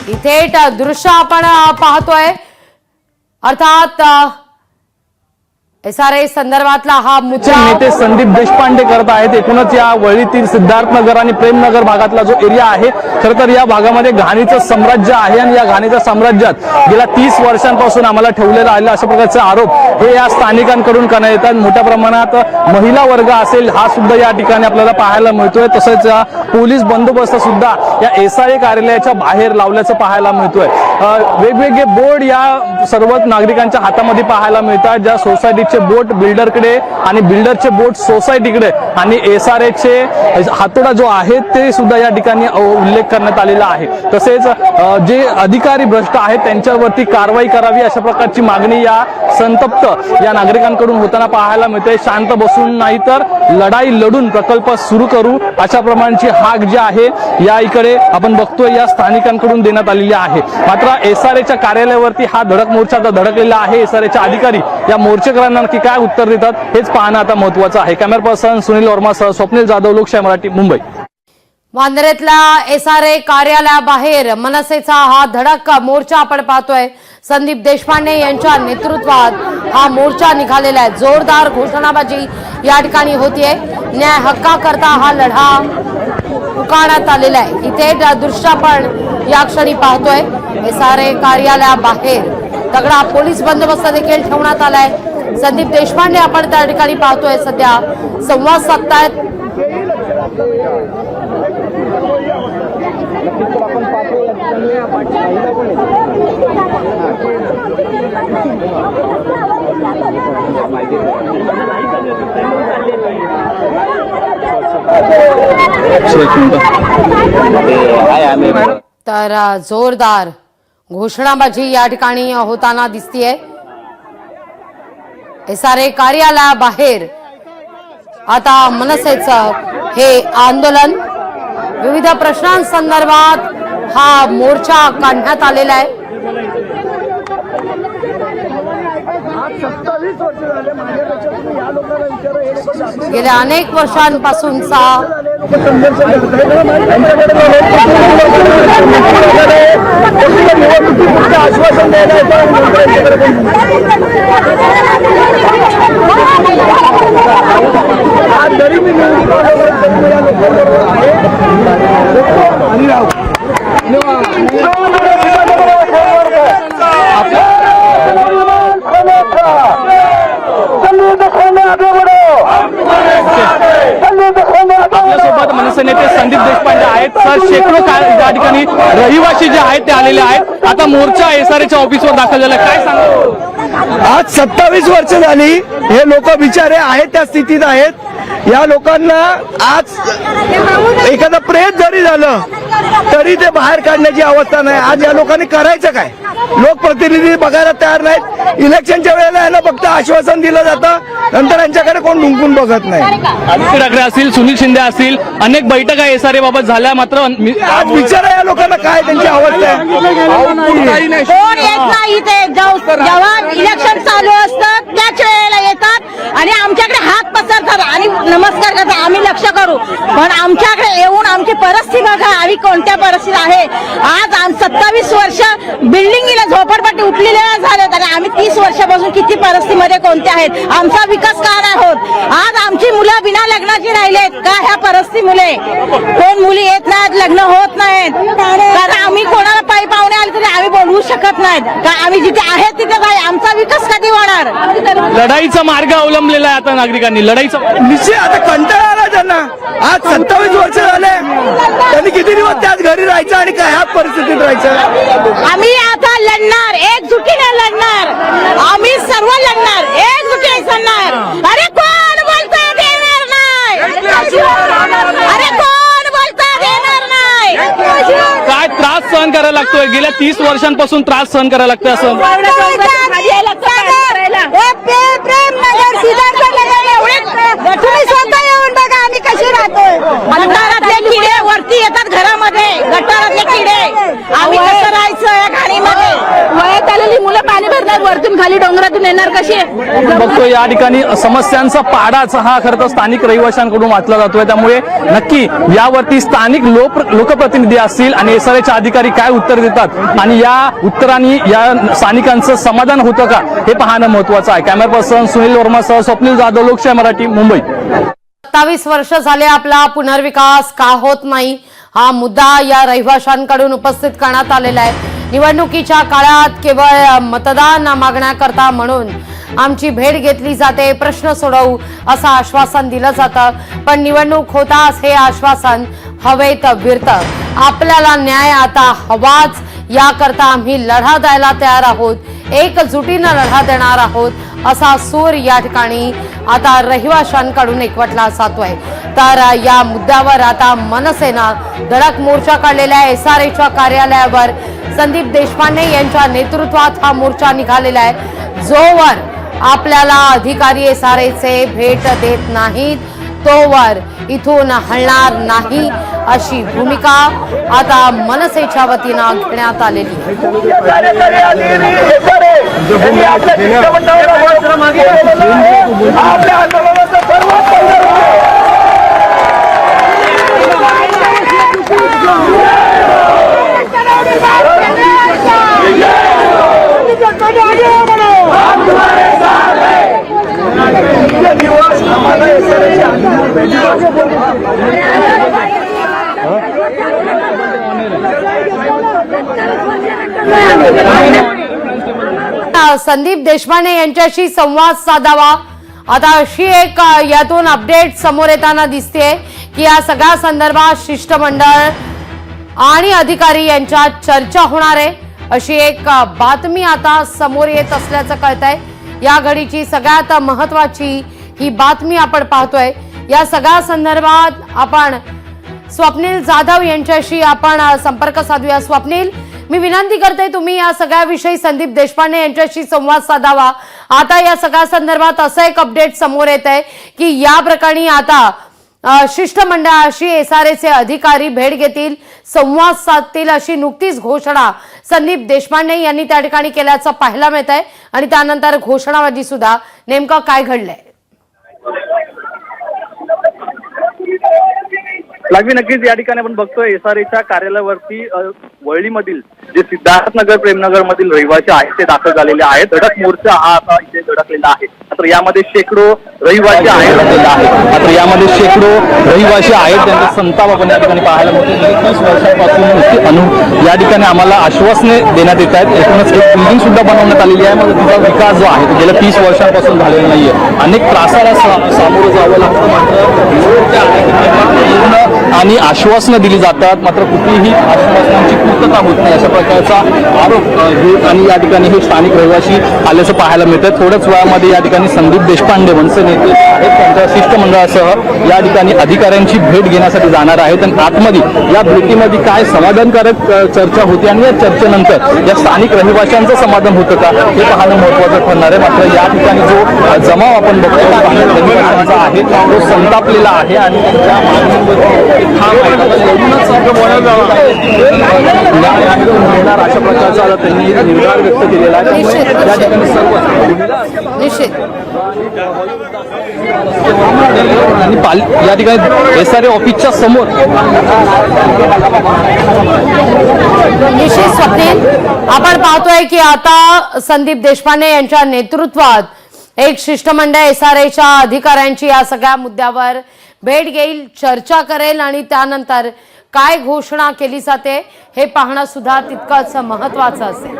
इथे दृश्य आपण पाहतोय, अर्थात SRA संदर्भातला हा मुद्दा नेते संदीप देशपांडे करत आहेत। एकूणच या वळीतील सिद्धार्थनगर आणि प्रेमनगर भागातला जो एरिया आहे, खरं तर या भागामध्ये घाणीचं साम्राज्य आहे आणि या घाणीच्या साम्राज्यात गेल्या 30 वर्षांपासून आम्हाला ठेवलेला आहे अशा प्रकारचे आरोप हे या स्थानिकांकडून करण्यात येतात। मोठ्या प्रमाणात महिला वर्ग असेल हा सुद्धा या ठिकाणी आपल्याला पाहायला मिळतोय। तसेच पोलीस बंदोबस्त सुद्धा या SRA कार्यालयाच्या बाहेर लावल्याचं पाहायला मिळतोय। वेगवेगळे बोर्ड या सर्व नागरिकांच्या हातामध्ये पाहायला मिळतात, ज्या सोसायटी बोट बिल्डरकडे आणि बिल्डरचे बोट सोसायटीकडे आणि SRA चे हातोडा जो आहे ते सुद्धा या ठिकाणी उल्लेख करण्यात आलेला आहे। तसेच जे अधिकारी भ्रष्ट आहेत त्यांच्यावरती कारवाई करावी अशा प्रकारची मागणी या संतप्त या नागरिकांकडून होताना पाहायला मिळते। शांत बसून नाही तर लढाई लढून प्रकल्प सुरू करू अशा प्रकारची हाक जी आहे या इकडे आपण बघतोय या स्थानिकांकडून देण्यात आलेली आहे। मात्र SRA च्या कार्यालयावरती हा धडक मोर्चा धडकलेला आहे। SRA चे अधिकारी या मोर्चेकरांना की काय उत्तर देतात हेच पाहणं आता महत्त्वाचं आहे। कॅमेरा पर्सन सुनील वर्मासह स्वप्नील जाधव, लोकशाही मराठी, मुंबई। वांद्र्यातल्या SRA कार्यालयाबाहेर मनसेचा हा धडक मोर्चा आपण पाहतोय। संदीप देशपांडे यांच्या नेतृत्वात हा मोर्चा निघालेला आहे। जोरदार घोषणाबाजी या ठिकाणी होतीये। न्याय हक्काकरता हा लढा पुकारण्यात आलेला आहे। इथे दृश्य आपण या क्षणी पाहतोय। SRA कार्यालयाबाहेर तगडा पोलीस बंदोबस्त देखील ठेवण्यात आलाय। संदीप देशपांडे आपण त्या ठिकाणी पाहतोय, सध्या संवाद साधतायत। तर जोरदार घोषणाबाजी या ठिकाणी होताना दिसतीये। SRA कार्यालयाबाहेर आता मनसेचं हे आंदोलन, विविध प्रश्नांसंदर्भात हा मोर्चा काढण्यात आलेला आहे। गेल्या अनेक वर्षांपासूनचा आपल्यासोबत मनसे नेते संदीप देशपांडे आहेत। सर, शेकडो या ठिकाणी रहिवासी जे आहेत ते आलेले आहेत। आता मोर्चा SRA च्या ऑफिसवर दाखल झाला, काय सांगा? आज 27 वर्ष झाली हे लोक बिचारे आहेत त्या स्थितीत आहेत। या लोकांना आज एखादा प्रेत जरी झालं तरी ते बाहेर काढण्याची अवस्था नाही। आज या लोकांनी करायचं काय? लोकप्रतिनिधी बघायला तयार नाहीत। इलेक्शनच्या वेळेला यांना फक्त आश्वासन दिलं जातं, नंतर यांच्याकडे कोण ढुंकून बघत नाही। आदित्य ठाकरे असतील, सुनील शिंदे असतील, अनेक बैठका SRA बाबत झाल्या, मात्र आज विचारा या लोकांना काय त्यांची अवस्था आहे। कोण येत नाही इथे, जेव्हा इलेक्शन चालू असतं त्याच वेळेला येतात आणि आमच्याकडे हात पसरतात आणि नमस्कार करतात, आम्ही लक्ष करू। पण आमच्याकडे येऊन आमची परिस्थिती बघा, आम्ही कोणत्या परिस्थितीत आहे। आज 27 वर्ष बिल्डिंगला झोपडपट्टी उठलेल्या झाल्यात आणि आम्ही 30 वर्षापासून किती परिस्थितीमध्ये कोणत्या आहेत। आमचा विकास का नाही होत? आज आमची मुलं बिना लग्नाची राहिलेत का ह्या परिस्थितीमुळे? कोण मुली येत नाहीत, लग्न होत नाहीत, कारण आम्ही कोणाला पायी पाहुणे आले तरी आम्ही बोलवू शकत नाहीत का आम्ही जिथे आहेत तिथे नाही। आमचा विकास कधी होणार? लढाईचा मार्ग अवलंबलेला आहे आता नागरिकांनी। लढाईचा निश्चित आता कंटाळा आला त्यांना। आज 27 वर्ष झाले, त्यांनी किती दिवस त्याच घरी राहायचं आणि काय ह्या परिस्थितीत राहायचं? आम्ही आता लढणार, एकजुटीने लढणार, आम्ही सर्व लढणार, एकजुटीने लढणार। अरे कोण बोलता देणार नाही? अरे कोण बोलता देणार नाही? काय त्रास सहन करायला लागतोय? गेल्या 30 वर्षांपासून त्रास सहन करायला लागतोय असं तुम्ही स्वतः येऊन बघा आम्ही कशी राहतोय। गटारातले किडे वरती येतात घरामध्ये, गटारातले किडे, आम्ही कसं राहायचं या घाणीमध्ये? वयात आलेले खाली मुलं पाणी भरतात, वरतून खाली डोंगरातून येणार कशी? बघतो या ठिकाणी समस्यांचा पाडाच हा खरं तर स्थानिक रहिवाशांकडून वाचला जातोय, त्यामुळे नक्की यावरती स्थानिक लोकप्रतिनिधी असतील आणि एसआरएचे अधिकारी काय उत्तर देतात आणि या उत्तरांनी या स्थानिकांचं समाधान होतं का हे पाहणं महत्वाचं आहे. कॅमेरा पर्सन सुनील वर्मासह स्वप्नील जाधव, लोकशाही मराठी, मुंबई. 27 वर्ष झाले आपला पुनर्विकास का होत नाही हा मुद्दा या रहिवाशांकडून उपस्थित करण्यात आलेला आहे. निवडणुकीच्या काळात केवळ मतदान मागण्याकरता म्हणून आमची भेट घेतली जाते, प्रश्न सोडवू असं आश्वासन दिलं जातं, पण निवडणूक होताच हे आश्वासन हवेत विरतं. आपल्याला न्याय आता हवाच, याकरता आम्ही लढा द्यायला तयार आहोत, एकजुटीनं लढा देणार आहोत असा सूर या ठिकाणी आता रहिवाशांकडून एकवटला जातोय. तर या मुद्द्यावर आता मनसेनं धडक मोर्चा काढलेला आहे. एसआरएच्या कार्यालयावर संदीप देशपांडे यांच्या नेतृत्वात हा मोर्चा निघालेला आहे. जोवर आपल्याला अधिकारी एसआरएचे भेट देत नाहीत तोवर इथून हलणार नाही अशी भूमिका आता मनसेच्या वतीनं घेण्यात आलेली संदीप देशपांडे यांच्याशी संवाद साधावा. आता अशी एक यातून अपडेट समोर येताना दिसते की या सगळ्या संदर्भात शिष्टमंडळ आणि अधिकारी यांच्यात चर्चा होणार आहे अशी एक बातमी आता समोर येत असल्याचं कळतंय. या घडीची सगळ्यात महत्वाची ही बातमी आपण पाहतोय. या सगळ्या संदर्भात आपण स्वप्नील जाधव यांच्याशी आपण संपर्क साधूया. स्वप्नील, मी विनंती करते तुम्ही या सगळ्याविषयी संदीप देशपांडे यांच्याशी संवाद साधावा. आता या सगळ्या संदर्भात असं एक अपडेट समोर येत आहे की या प्रकरणी आता शिष्टमंडळाशी एसआरएचे अधिकारी भेट घेतील, संवाद साधतील अशी नुकतीच घोषणा संदीप देशपांडे यांनी त्या ठिकाणी केल्याचं पाहायला मिळत आहे. आणि त्यानंतर घोषणाबाजी सुद्धा नेमकं काय घडलंय? लागवी नक्कीच या ठिकाणी आपण बघतोय एसआरएच्या कार्यालयावरती वळलीमधील जे सिद्धार्थनगर प्रेमनगर मधील रहिवासी आहेत ते दाखल झालेले आहेत. धडक मोर्चा हा आता इथे धडकलेला आहे. मात्र यामध्ये शेकडो रहिवासी आहेत. मात्र यामध्ये शेकडो रहिवासी आहेत, त्यांचा संताप आपण या ठिकाणी पाहायला मिळतो. 30 वर्षांपासून या ठिकाणी आम्हाला आश्वासने देण्यात येत आहेत. एकूणच एक बिल्डिंग सुद्धा बनवण्यात आलेली आहे, मात्र तिचा विकास जो आहे तो गेल्या 30 वर्षांपासून झालेला नाहीये. अनेक त्रासाला सामोरं जावं लागतं. मात्र आणि आश्वासनं दिली जातात, मात्र कुठलीही आश्वासनांची पूर्तता होत नाही अशा प्रकारचा आरोप आणि या ठिकाणी हे स्थानिक रहिवासी आल्याचं पाहायला मिळतं. थोड्याच वेळामध्ये या ठिकाणी संदीप देशपांडे मनसे नेते आहेत, त्यांच्या शिष्टमंडळासह या ठिकाणी अधिकाऱ्यांची भेट घेण्यासाठी जाणार आहेत. आणि आतमध्ये या भेटीमध्ये काय समाधानकारक चर्चा होती आणि या चर्चेनंतर या स्थानिक रहिवाशांचं समाधान होतं का हे पाहणं महत्वाचं ठरणार आहे. मात्र या ठिकाणी जो जमाव आपण बघतो रहिवाशांचा आहे तो संतापलेला आहे आणि त्यांच्या मागणीवर अशा प्रकारचा त्यांनी निर्धार व्यक्त केलेला आहे. त्या ठिकाणी सर्व निश्चित आणि या ठिकाणी एसआरए ऑफिसच्या समोर निश्चित स्वप्नील, आपण पाहतोय की आता संदीप देशपांडे यांच्या नेतृत्वात एक शिष्टमंडळ एसआरएच्या अधिकाऱ्यांची या सगळ्या मुद्द्यावर भेट घेईल, चर्चा करेल आणि त्यानंतर काय घोषणा केली जाते हे पाहणं सुद्धा तितकंच महत्वाचं असेल.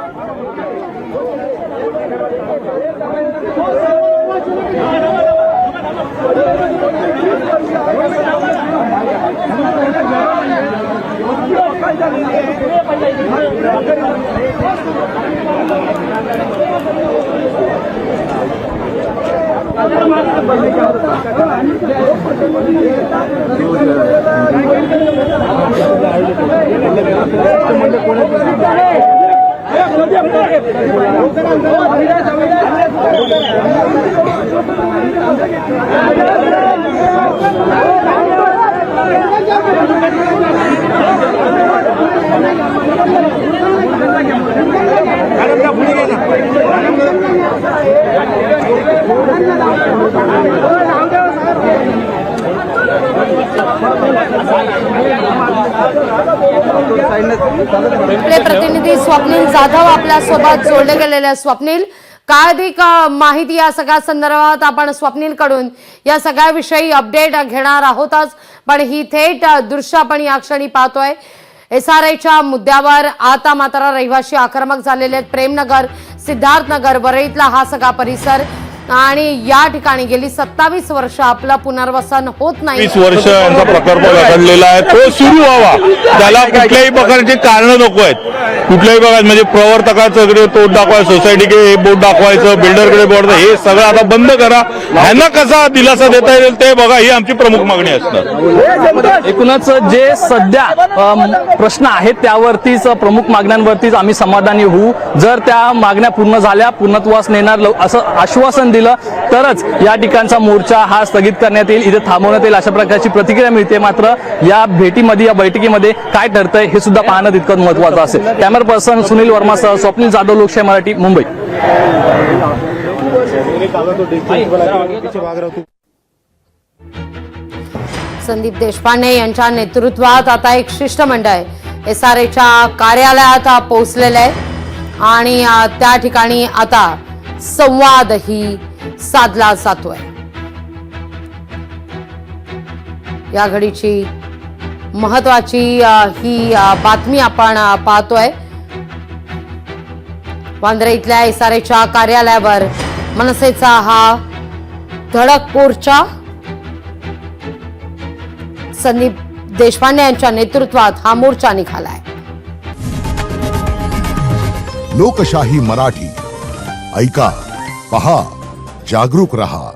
प्रतिनिधी स्वप्नील जाधव आपल्या सोबत जोडले गेलेले आहेत. स्वप्नील, काय अधिक माहिती या सगळ्या संदर्भात आपण स्वप्नील कडून या सगळ्याविषयी अपडेट घेणार आहोतच, पण ही थेट दृश्य आपण या क्षणी पाहतोय. SRAच्या मुद्द्यावर आता मात्र रहिवासी आक्रमक झालेले आहेत. प्रेमनगर, सिद्धार्थनगर, वरळीतला हा सगळा परिसर आणि या ठिकाणी गेली 27 वर्ष आपलं पुनर्वसन होत नाही. 20 वर्ष यांचा प्रकल्प रखडलेला आहे, तो सुरू व्हावा. त्याला कुठल्याही प्रकारचे कारण नको आहेत. कुठल्याही प्रकार म्हणजे प्रवर्तकाचं तोड दाखवायचं, सोसायटीकडे बोर्ड दाखवायचं, बिल्डरकडे बोर्ड, हे सगळं आता बंद करा. ह्यांना कसा दिलासा देता येईल ते बघा, ही आमची प्रमुख मागणी असणार. एकूणच जे सध्या प्रश्न आहेत त्यावरतीच, प्रमुख मागण्यांवरतीच आम्ही समाधानी होऊ. जर त्या मागण्या पूर्ण झाल्या, पूर्णत्वास नेणार असं आश्वासन दिलं तरच या ठिकाणचा मोर्चा हा स्थगित करण्यात येईल, इथे थांबवण्यात येईल, अशा प्रकारची प्रतिक्रिया मिळते. मात्र या भेटीमध्ये, या बैठकीमध्ये काय ठरतंय हे सुद्धा पाहणं तितकंच महत्त्वाचं असेल. कॅमेरा पर्सन सुनील वर्मासह स्वप्नील जाधव, लोकशाही मराठी, मुंबई. संदीप देशपांडे यांच्या नेतृत्वात आता एक शिष्टमंडळ SRAच्या कार्यालयात पोहोचलेलं आहे आणि त्या ठिकाणी आता संवादही साधला जातोय. या घडीची महत्वाची ही बातमी आपण पाहतोय. वांद्रे इथल्या SRAच्या कार्यालयावर मनसेचा हा धडक मोर्चा संदीप देशपांडे यांच्या नेतृत्वात हा मोर्चा निघालाय. लोकशाही मराठी ऐका, पहा, जागरूक रहा.